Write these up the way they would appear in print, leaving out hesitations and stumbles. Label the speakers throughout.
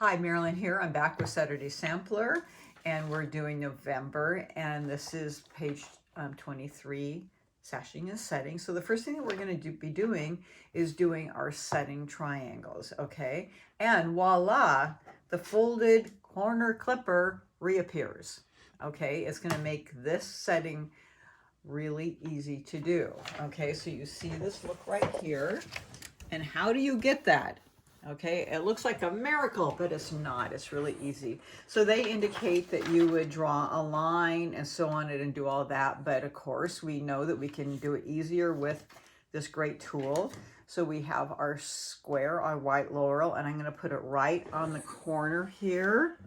Speaker 1: Hi, Marilyn here. I'm back with Saturday Sampler, and we're doing November, and this is page 23, Sashing and Setting. So the first thing that we're going to be doing is doing our setting triangles, okay? And voila, the folded corner clipper reappears, okay? It's going to make this setting really easy to do, okay? So you see this look right here, and how do you get that? Okay, it looks like a miracle, but it's not. It's really easy. So they indicate that you would draw a line and so on it and do all that. But of course, we know that we can do it easier with this great tool. So we have our square, our white laurel, and I'm going to put it right on the corner here,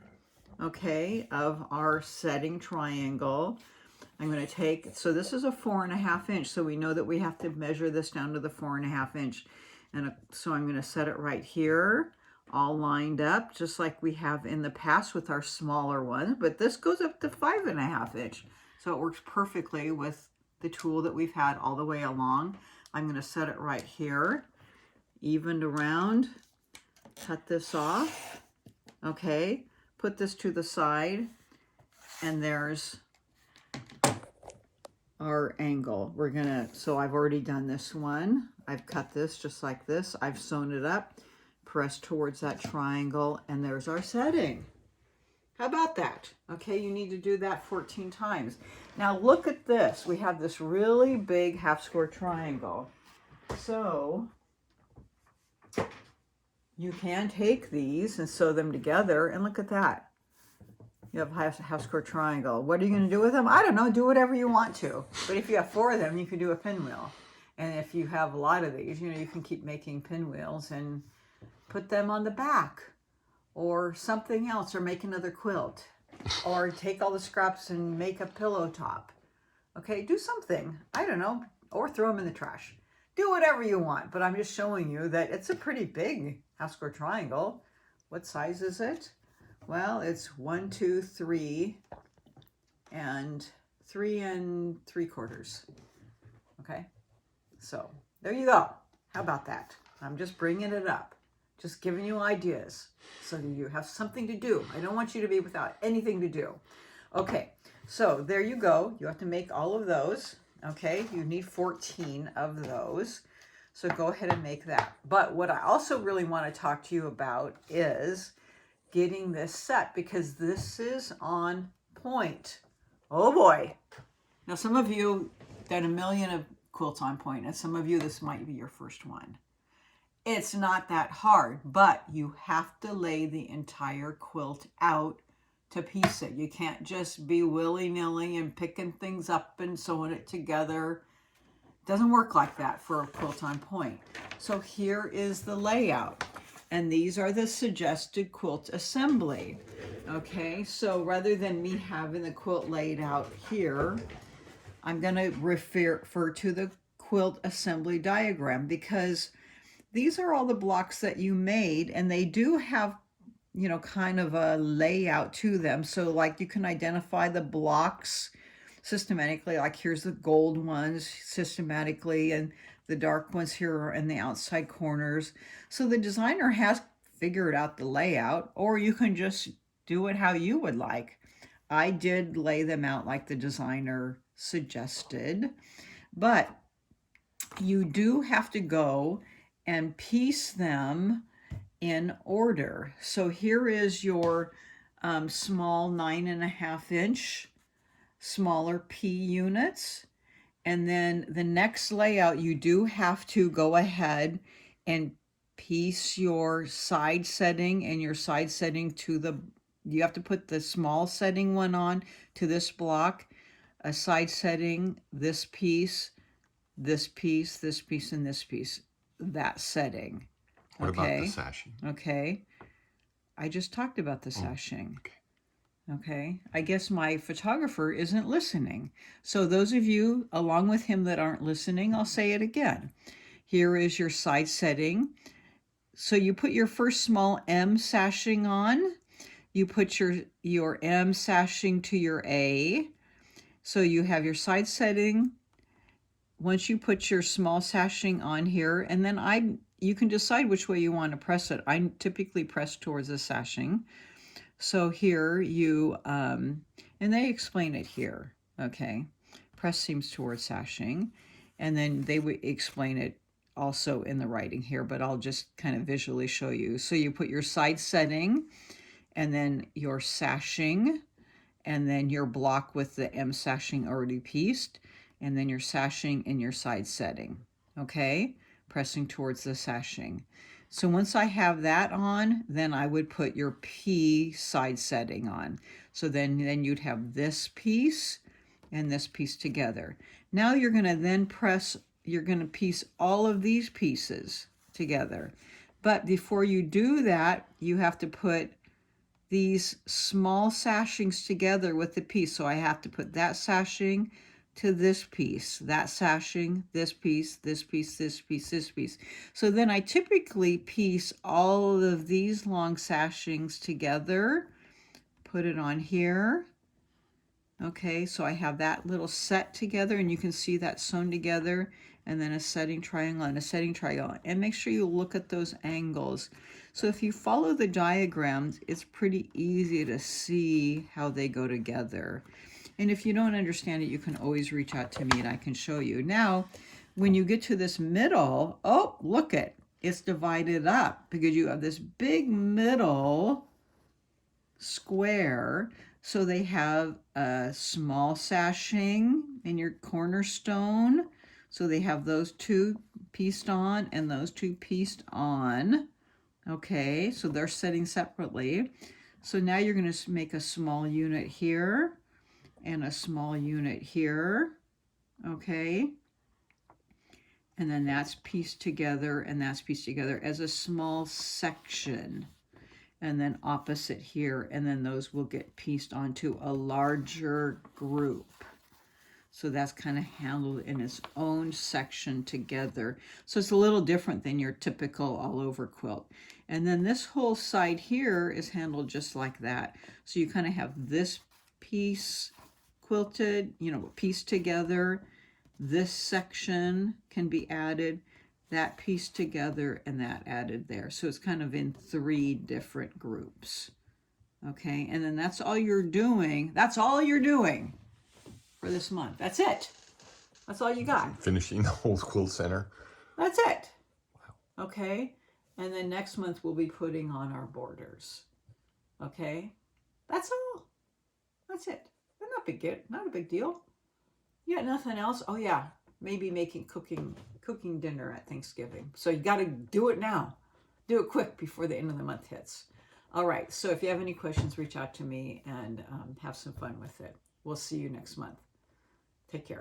Speaker 1: okay, of our setting triangle. I'm going to take, so this is a 4.5 inch. So we know that we have to measure this down to the 4.5 inch. And so I'm going to set it right here, all lined up, just like we have in the past with our smaller one. But this goes up to 5.5 inch. So it works perfectly with the tool that we've had all the way along. I'm going to set it right here, evened around, cut this off. Okay, put this to the side, and there's our angle. We're gonna, so I've already done this one. I've cut this just like this. I've sewn it up, pressed towards that triangle, and there's our setting. How about that? Okay, you need to do that 14 times. Now look at this. We have this really big half square triangle. So you can take these and sew them together, and look at that. You have a half square triangle. What are you going to do with them? I don't know. Do whatever you want to. But if you have 4 of them, you can do a pinwheel. And if you have a lot of these, you can keep making pinwheels and put them on the back or something else, or make another quilt, or take all the scraps and make a pillow top. Okay, do something. I don't know. Or throw them in the trash. Do whatever you want. But I'm just showing you that it's a pretty big half square triangle. What size is it? Well, it's 1, 2, 3, and 3 3/4. Okay, so there you go. How about that? I'm just bringing it up, just giving you ideas so that you have something to do. I don't want you to be without anything to do. Okay, so there you go. You have to make all of those. Okay, you need 14 of those. So go ahead and make that. But what I also really want to talk to you about is getting this set, because this is on point. Oh boy. Now some of you done a million of quilts on point, and some of you this might be your first one. It's not that hard, but you have to lay the entire quilt out to piece it. You can't just be willy-nilly and picking things up and sewing it together. It doesn't work like that for a quilt on point. So here is the layout. And these are the suggested quilt assembly. Okay, so rather than me having the quilt laid out here, I'm going to refer to the quilt assembly diagram, because these are all the blocks that you made, and they do have, kind of a layout to them. So like you can identify the blocks systematically, like here's the gold ones systematically, and the dark ones here are in the outside corners. So the designer has figured out the layout, or you can just do it how you would like. I did lay them out like the designer suggested, but you do have to go and piece them in order. So here is your small 9.5 inch smaller P units. And then the next layout, you do have to go ahead and piece your side setting and your side setting to the, you have to put the small setting one on to this block, a side setting, this piece, this piece, this piece, and this piece, that setting.
Speaker 2: What about the sashing?
Speaker 1: Okay. I just talked about the sashing. Okay. Okay, I guess my photographer isn't listening. So those of you along with him that aren't listening, I'll say it again. Here is your side setting. So you put your first small M sashing on. You put your M sashing to your A. So you have your side setting. Once you put your small sashing on here, and then you can decide which way you want to press it. I typically press towards the sashing. So here you, and they explain it here, okay? Press seams towards sashing. And then they would explain it also in the writing here, but I'll just kind of visually show you. So you put your side setting, and then your sashing, and then your block with the M sashing already pieced, and then your sashing and your side setting, okay? Pressing towards the sashing. So once I have that on, then I would put your P side setting on. So then you'd have this piece and this piece together. Now you're gonna then press, you're gonna piece all of these pieces together. But before you do that, you have to put these small sashings together with the piece. So I have to put that sashing to this piece, that sashing, this piece, this piece, this piece, this piece. So then I typically piece all of these long sashings together, put it on here. Okay, so I have that little set together, and you can see that sewn together, and then a setting triangle and a setting triangle. And make sure you look at those angles. So if you follow the diagrams, it's pretty easy to see how they go together. And if you don't understand it, you can always reach out to me and I can show you. Now, when you get to this middle, oh, look it, it's divided up because you have this big middle square. So they have a small sashing in your cornerstone. So they have those two pieced on and those two pieced on. Okay, so they're setting separately. So now you're going to make a small unit here and a small unit here. Okay. And then that's pieced together and that's pieced together as a small section. And then opposite here, and then those will get pieced onto a larger group. So that's kind of handled in its own section together. So it's a little different than your typical all over quilt. And then this whole side here is handled just like that. So you kind of have this piece quilted, you know, pieced together. This section can be added, that piece together, and that added there. So it's kind of in 3 different groups. Okay, and then that's all you're doing. That's all you're doing for this month. That's it. That's all you got.
Speaker 2: Finishing the whole quilt center.
Speaker 1: That's it. Wow. Okay, and then next month we'll be putting on our borders. Okay, that's all. That's it. Not a big deal. You got nothing else? Oh yeah, maybe cooking dinner at Thanksgiving. So you got to do it now. Do it quick before the end of the month hits. All right, so if you have any questions, reach out to me and have some fun with it. We'll see you next month. Take care.